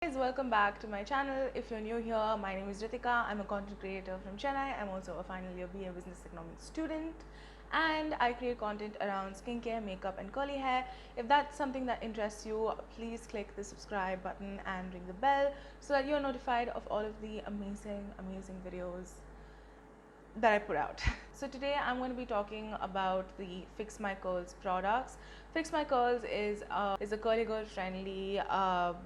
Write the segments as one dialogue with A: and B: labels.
A: Guys, welcome back to my channel. If you're new here, my name is Ritika. I'm a content creator from Chennai. I'm also a final year BA Business Economics student, and I create content around skincare, makeup, and curly hair. If that's something that interests you, please click the subscribe button and ring the bell so that you're notified of all of the amazing videos that I put out. So today I'm going to be talking about the Fix My Curls products. Fix My Curls is a curly girl friendly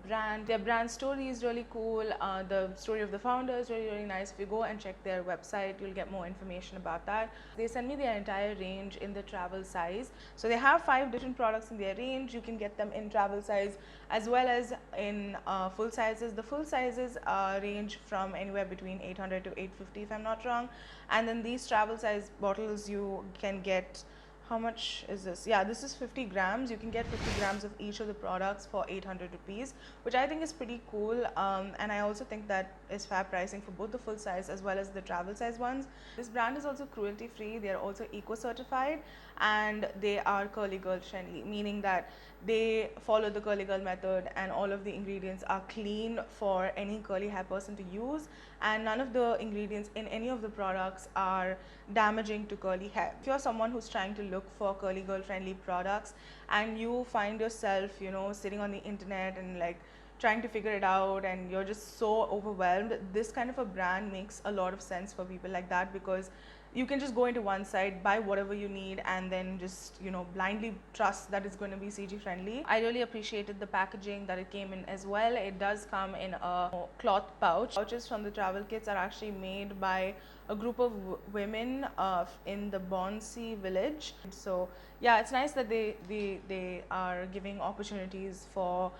A: brand. Their brand story is really cool. The story of the founder is really nice. If you go and check their website, you'll get more information about that. They send me their entire range in the travel size. So they have 5 different products in their range. You can get them in travel size as well as in full sizes. The full sizes range from anywhere between 800 to 850 if I'm not wrong. And then these travel size bottles you can get, how much is this? Yeah, this is 50 grams. You can get 50 grams of each of the products for 800 rupees, which I think is pretty cool. And I also think that is fair pricing for both the full size as well as the travel size ones. This brand is also cruelty free. They are also eco certified, and they are curly girl friendly, meaning that they follow the curly girl method and all of the ingredients are clean for any curly hair person to use, and none of the ingredients in any of the products are damaging to curly hair. If you're someone who's trying to look for curly girl friendly products and you find yourself, sitting on the internet and like trying to figure it out and you're just so overwhelmed, this kind of a brand makes a lot of sense for people like that, because you can just go into one site, buy whatever you need, and then just blindly trust that it's going to be CG friendly. I really appreciated the packaging that it came in as well. It does come in a cloth pouch. Pouches from the travel kits are actually made by a group of women in the Bonsey village. So yeah, it's nice that they are giving opportunities for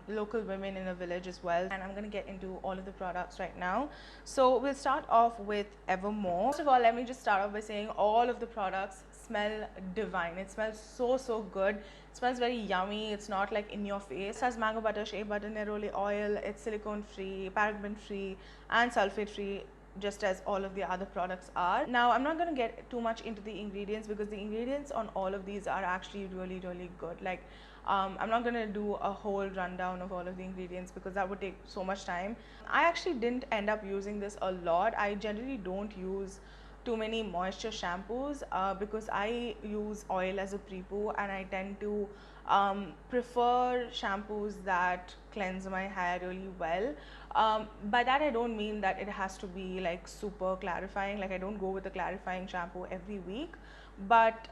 A: local women in a village as well. And I'm going to get into all of the products right now. So we'll start off with Evermore. First of all, let me just start off by saying all of the products smell divine. It smells so good. It smells very yummy. It's not like in your face. It has mango butter, shea butter, neroli oil. It's silicone free, paraben free, and sulfate free, just as all of the other products are. Now, I'm not going to get too much into the ingredients because the ingredients on all of these are actually really good. Like, I'm not going to do a whole rundown of all of the ingredients because that would take so much time. I actually didn't end up using this a lot. I generally don't use too many moisture shampoos because I use oil as a pre-poo, and I tend to prefer shampoos that cleanse my hair really well. By that I don't mean that it has to be like super clarifying. Like, I don't go with a clarifying shampoo every week, but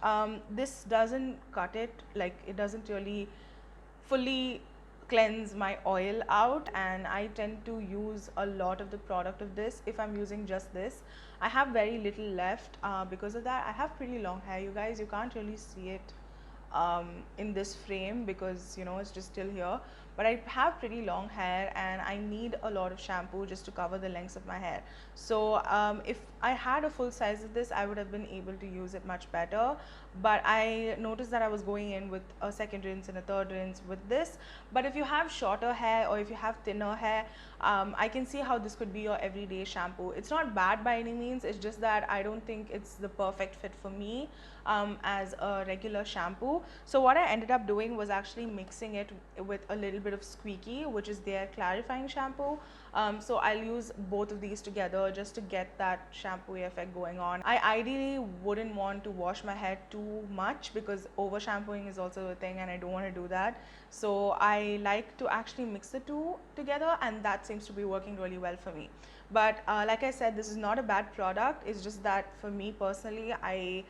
A: this doesn't cut it. Like, it doesn't really fully cleanse my oil out, and I tend to use a lot of the product of this if I'm using just this. I have very little left because of that. I have pretty long hair, you guys. You can't really see it in this frame because it's just still here, but I have pretty long hair and I need a lot of shampoo just to cover the lengths of my hair. So if I had a full size of this, I would have been able to use it much better, but I noticed that I was going in with a second rinse and a third rinse with this. But if you have shorter hair or if you have thinner hair, I can see how this could be your everyday shampoo. It's not bad by any means. It's just that I don't think it's the perfect fit for me as a regular shampoo. So what I ended up doing was actually mixing it with a little bit of Squeaky, which is their clarifying shampoo. So I'll use both of these together just to get that shampoo effect going on. I ideally wouldn't want to wash my hair too much because over shampooing is also a thing and I don't want to do that. So I like to actually mix the two together, and that seems to be working really well for me. But like I said, this is not a bad product. It's just that for me personally, I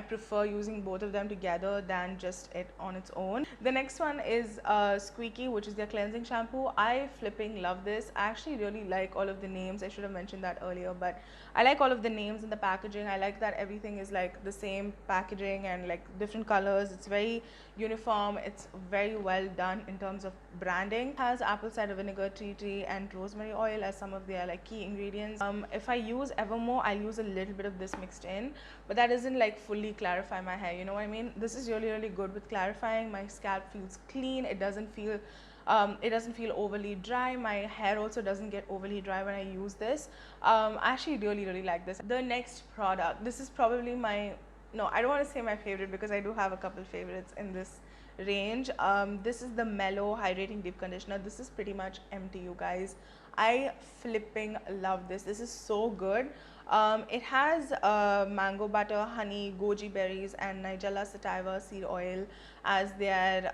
A: prefer using both of them together than just it on its own. The next one is Squeaky, which is their cleansing shampoo. I flipping love this. I actually really like all of the names. I should have mentioned that earlier, but I like all of the names and the packaging. I like that everything is like the same packaging and like different colors. It's very uniform. It's very well done in terms of branding. It has apple cider vinegar, tea, and rosemary oil as some of their like key ingredients. If I use Evermore, I'll use a little bit of this mixed in, but that doesn't like fully clarify my hair, you know what I mean? This is really good with clarifying. My scalp feels clean. It doesn't feel overly dry. My hair also doesn't get overly dry when I use this. I actually really like this. The next product, this is probably my, no, I don't want to say my favorite because I do have a couple favorites in this range. This is the Mellow Hydrating Deep Conditioner. This is pretty much empty, you guys. I flipping love this. This is so good. It has mango butter, honey, goji berries, and Nigella sativa seed oil as their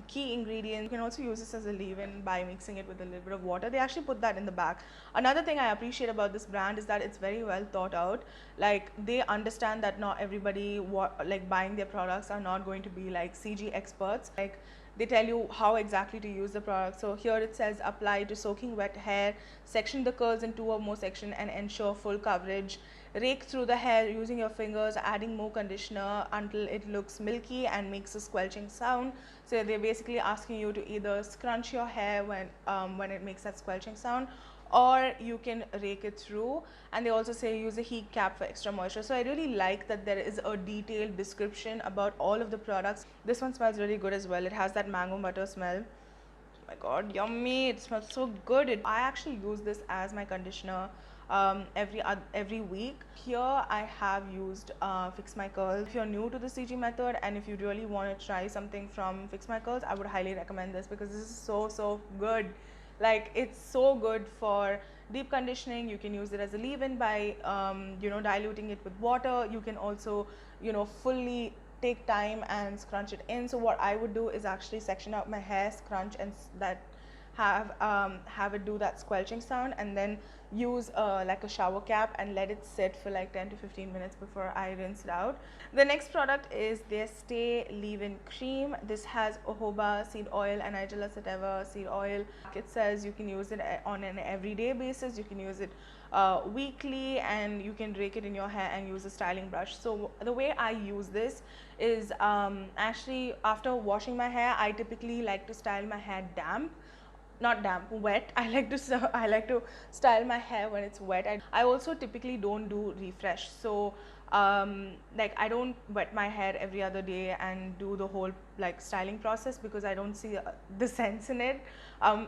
A: key ingredients. You can also use this as a leave-in by mixing it with a little bit of water. They actually put that in the back. Another thing I appreciate about this brand is that it's very well thought out. Like, they understand that not everybody like buying their products are not going to be like CG experts. Like, they tell you how exactly to use the product. So here it says apply to soaking wet hair, section the curls in 2 or more sections and ensure full coverage. Rake through the hair using your fingers, adding more conditioner until it looks milky and makes a squelching sound. So they're basically asking you to either scrunch your hair when it makes that squelching sound, or you can rake it through. And they also say use a heat cap for extra moisture. So I really like that there is a detailed description about all of the products. This one smells really good as well. It has that mango butter smell. Oh my god, yummy. It smells so good. I actually use this as my conditioner every week. Here I have used Fix My Curls. If you're new to the CG method and if you really want to try something from Fix My Curls, I would highly recommend this because this is so good. Like, it's so good for deep conditioning. You can use it as a leave-in by diluting it with water. You can also fully take time and scrunch it in. So what I would do is actually section out my hair, scrunch, and that have it do that squelching sound, and then use like a shower cap and let it sit for like 10 to 15 minutes before I rinse it out. The next product is their Stay Leave-In Cream. This has jojoba seed oil and Nigella sativa seed oil. It says you can use it on an everyday basis. You can use it weekly, and you can rake it in your hair and use a styling brush. So the way I use this is actually after washing my hair, I typically like to style my hair wet. I like to style my hair when it's wet. I also typically don't do refresh. So like, I don't wet my hair every other day and do the whole like styling process because I don't see the sense in it.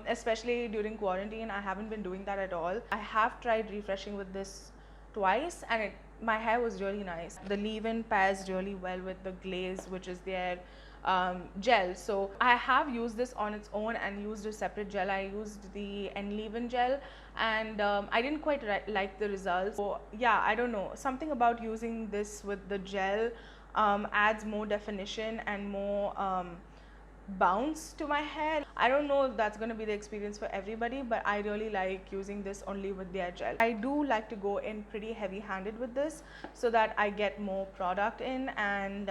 A: Especially during quarantine, I haven't been doing that at all. I have tried refreshing with this twice, and my hair was really nice. The leave-in pairs really well with the glaze, which is their gel. So I have used this on its own and used a separate gel. I used the N-leave-in gel, and I didn't quite like the results. So yeah, I don't know, something about using this with the gel adds more definition and more bounce to my hair. I don't know if that's going to be the experience for everybody, but I really like using this only with their gel. I do like to go in pretty heavy handed with this so that I get more product in, and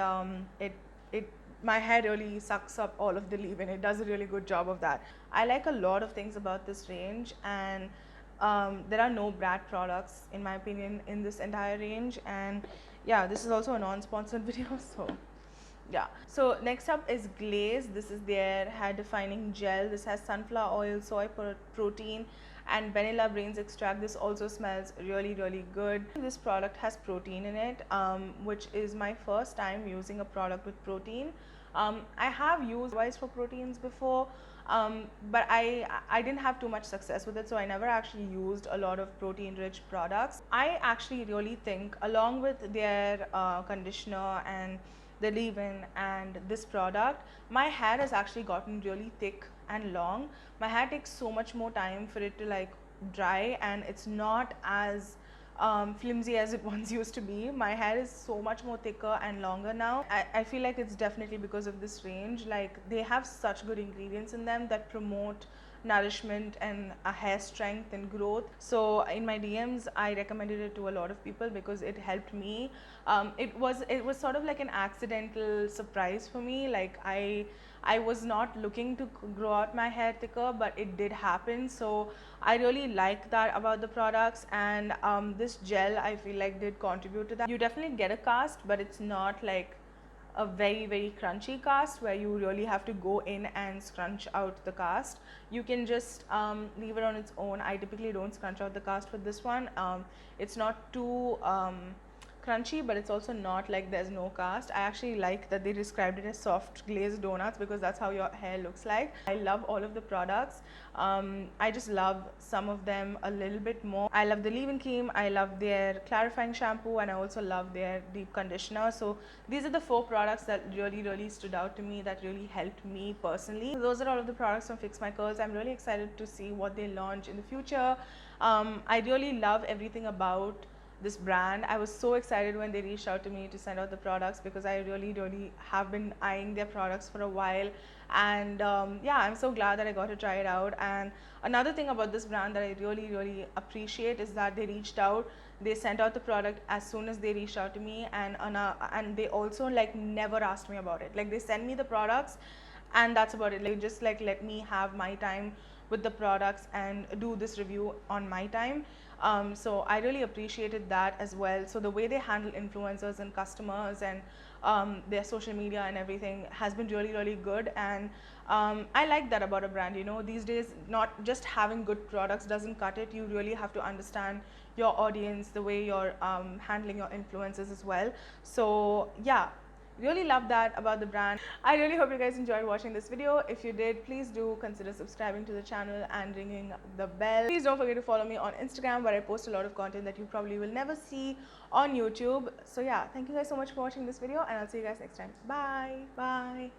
A: my hair really sucks up all of the leave-in. It does a really good job of that. I like a lot of things about this range, and there are no Brad products in my opinion in this entire range. And yeah, this is also a non-sponsored video, so yeah. So next up is Glaze. This is their hair defining gel. This has sunflower oil, soy protein, and vanilla brains extract. This also smells really good. This product has protein in it, which is my first time using a product with protein. I have used Wise for proteins before, but I didn't have too much success with it, so I never actually used a lot of protein rich products. I actually really think, along with their conditioner and the leave-in and this product, my hair has actually gotten really thick and long. My hair takes so much more time for it to like dry, and it's not as flimsy as it once used to be. My hair is so much more thicker and longer now. I feel like it's definitely because of this range. Like, they have such good ingredients in them that promote nourishment and hair strength and growth. So in my DMs, I recommended it to a lot of people because it helped me. It was sort of like an accidental surprise for me. Like, I was not looking to grow out my hair thicker, but it did happen. So I really like that about the products, and this gel I feel like did contribute to that. You definitely get a cast, but it's not like a very crunchy cast where you really have to go in and scrunch out the cast. You can just leave it on its own. I typically don't scrunch out the cast with this one. It's not too crunchy, but it's also not like there's no cast. I actually like that they described it as soft glazed donuts because that's how your hair looks like. I love all of the products. I just love some of them a little bit more. I love the leave-in cream, I love their clarifying shampoo, and I also love their deep conditioner. So these are the 4 products that really stood out to me, that really helped me personally. So those are all of the products from Fix My Curls. I'm really excited to see what they launch in the future. I really love everything about this brand. I was so excited when they reached out to me to send out the products because I really have been eyeing their products for a while. And yeah, I'm so glad that I got to try it out. And another thing about this brand that I really appreciate is that they reached out, they sent out the product as soon as they reached out to me, and they also like never asked me about it. Like, they send me the products and that's about it. Like, just like let me have my time with the products and do this review on my time. So I really appreciated that as well. So the way they handle influencers and customers and their social media and everything has been really good. And I like that about a brand. You know, these days not just having good products doesn't cut it. You really have to understand your audience, the way you're handling your influencers as well. So yeah, really love that about the brand. I really hope you guys enjoyed watching this video. If you did, please do consider subscribing to the channel and ringing the bell. Please don't forget to follow me on Instagram, where I post a lot of content that you probably will never see on YouTube. So yeah, thank you guys so much for watching this video, and I'll see you guys next time. Bye.